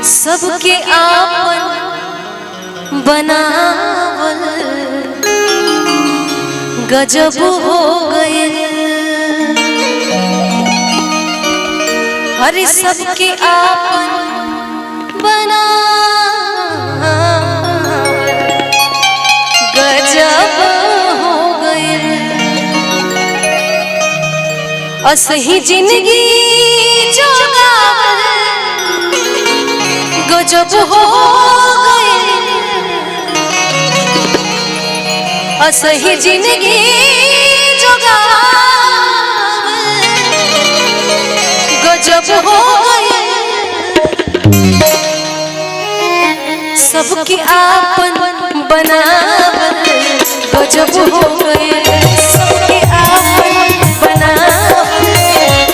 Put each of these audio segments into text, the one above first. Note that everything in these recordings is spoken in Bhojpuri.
सबके आपन बनावल गजब हो गए। अरे सबके आपन बनावल गजब हो गए। असही जिंदगी जोगावल गजब हो गए। असही जिंदगी जोगावल गजब हो गए। सबके आपन बनावल गजब हो गए। सबके आपन बनावल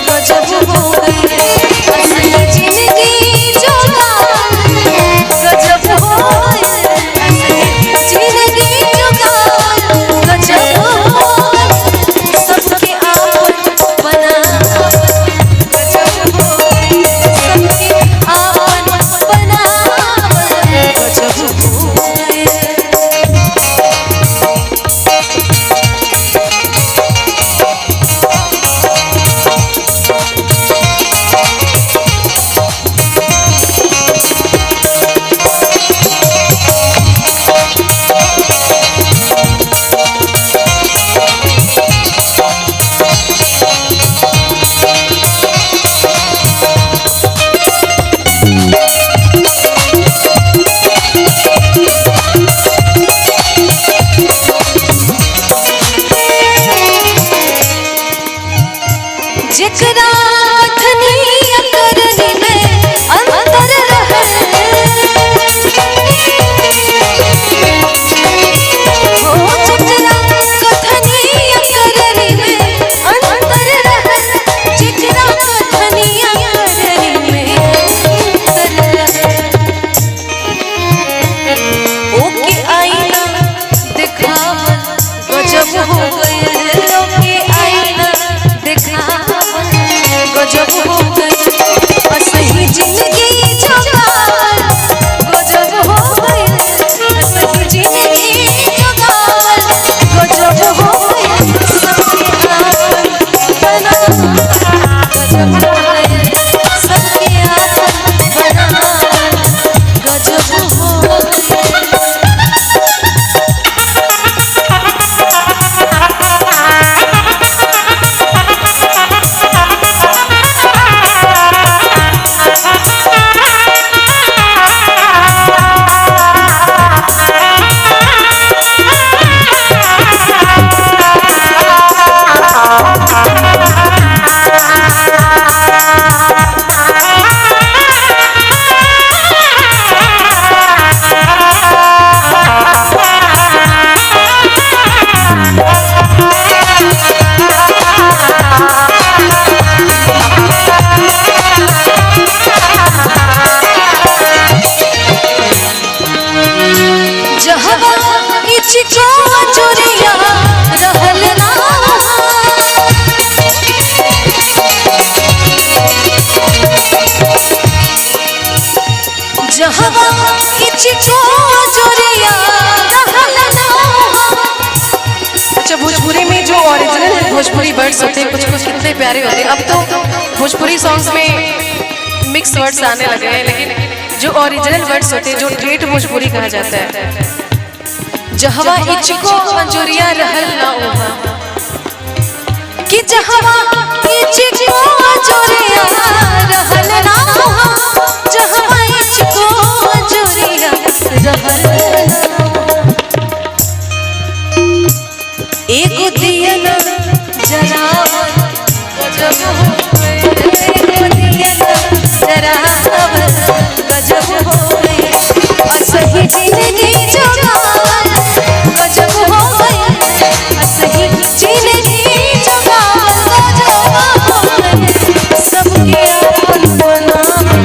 गजब हो गए। असही जिंदगी गजब हो गए। जिंदगी जोगावल गजब हो गए। सबके आपन बनावल गजब हो गए। सबके आपन बनावल गजब हो गए। जिकरा धनिया करनी में अंतर रहल। ओ जिकरा धनिया करनी में अंतर रहल। जिकरा धनिया करनी में अंतर रहल। ओके आईना दिखावल गजब हो गए। ओके आईना दिखावल गजब हो गए। असही जिंदगी जोगावल गजब हो गए। असही जिंदगी जोगावल गजब हो गए। सबके आपन बनावल गजब हो गए। सबके आपन बनावल गजब हो गए। अच्छा, भोजपुरी में जो ओरिजिनल भोजपुरी वर्ड्स होते हैं कुछ कुछ कितने प्यारे होते हैं। अब तो भोजपुरी सॉन्ग्स में मिक्स वर्ड्स आने लगे हैं, लेकिन जो ओरिजिनल वर्ड्स होते हैं, जो ठेठ भोजपुरी कहा जाता है, जहवा इचको अंजुरिया रहल ना ओहा कि जहवा इचको अंजुरिया रहल ना ओहा। जहवा इचको अंजुरिया रहल ना एक दिया ना जरावल गजब हो गए। एक दिया ना जरावल गजब हो गए। असही जिंदगी जोगावल गजब हो गए। असही जिंदगी जोगावल गजब हो गए। सबके आपन बनावल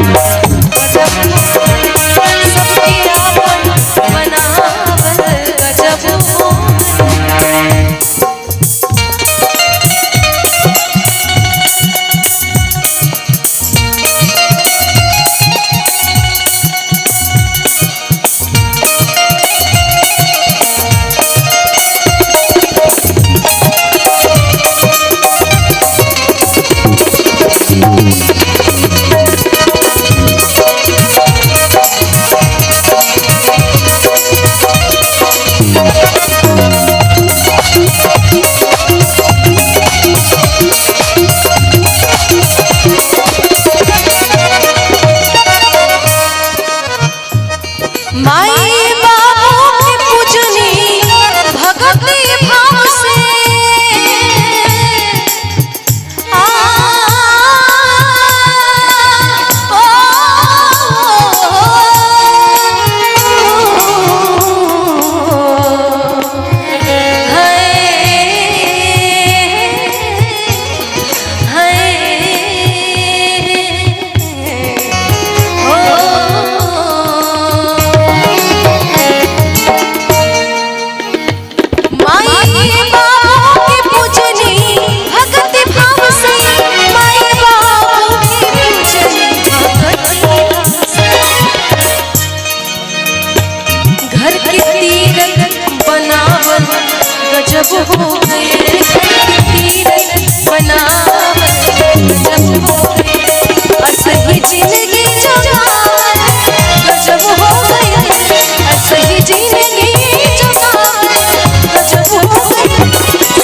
हो गए तीरथ बनावत गजब हो गए असही जिंदगी जमावत गजब हो गए असही जिंदगी जमावत गजब हो गए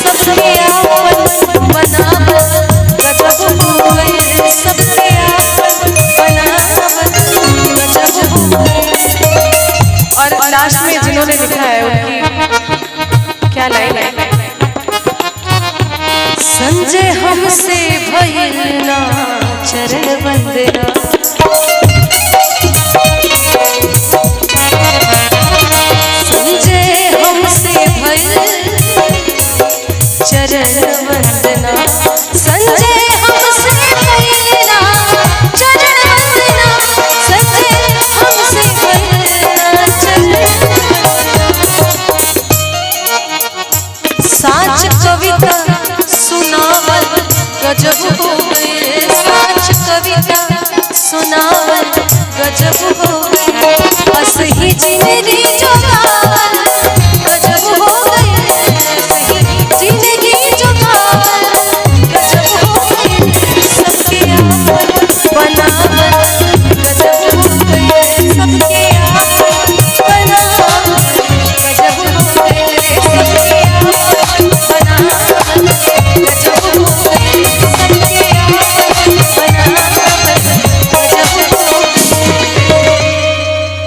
सबके आपन बनावत गजब हो गए सबके आपन बनावत गजब हो गए। और लास्ट में जिन्होंने लिखा है उनकी क्या लाइन है, संजय हमसे भइल ना चरण वंदना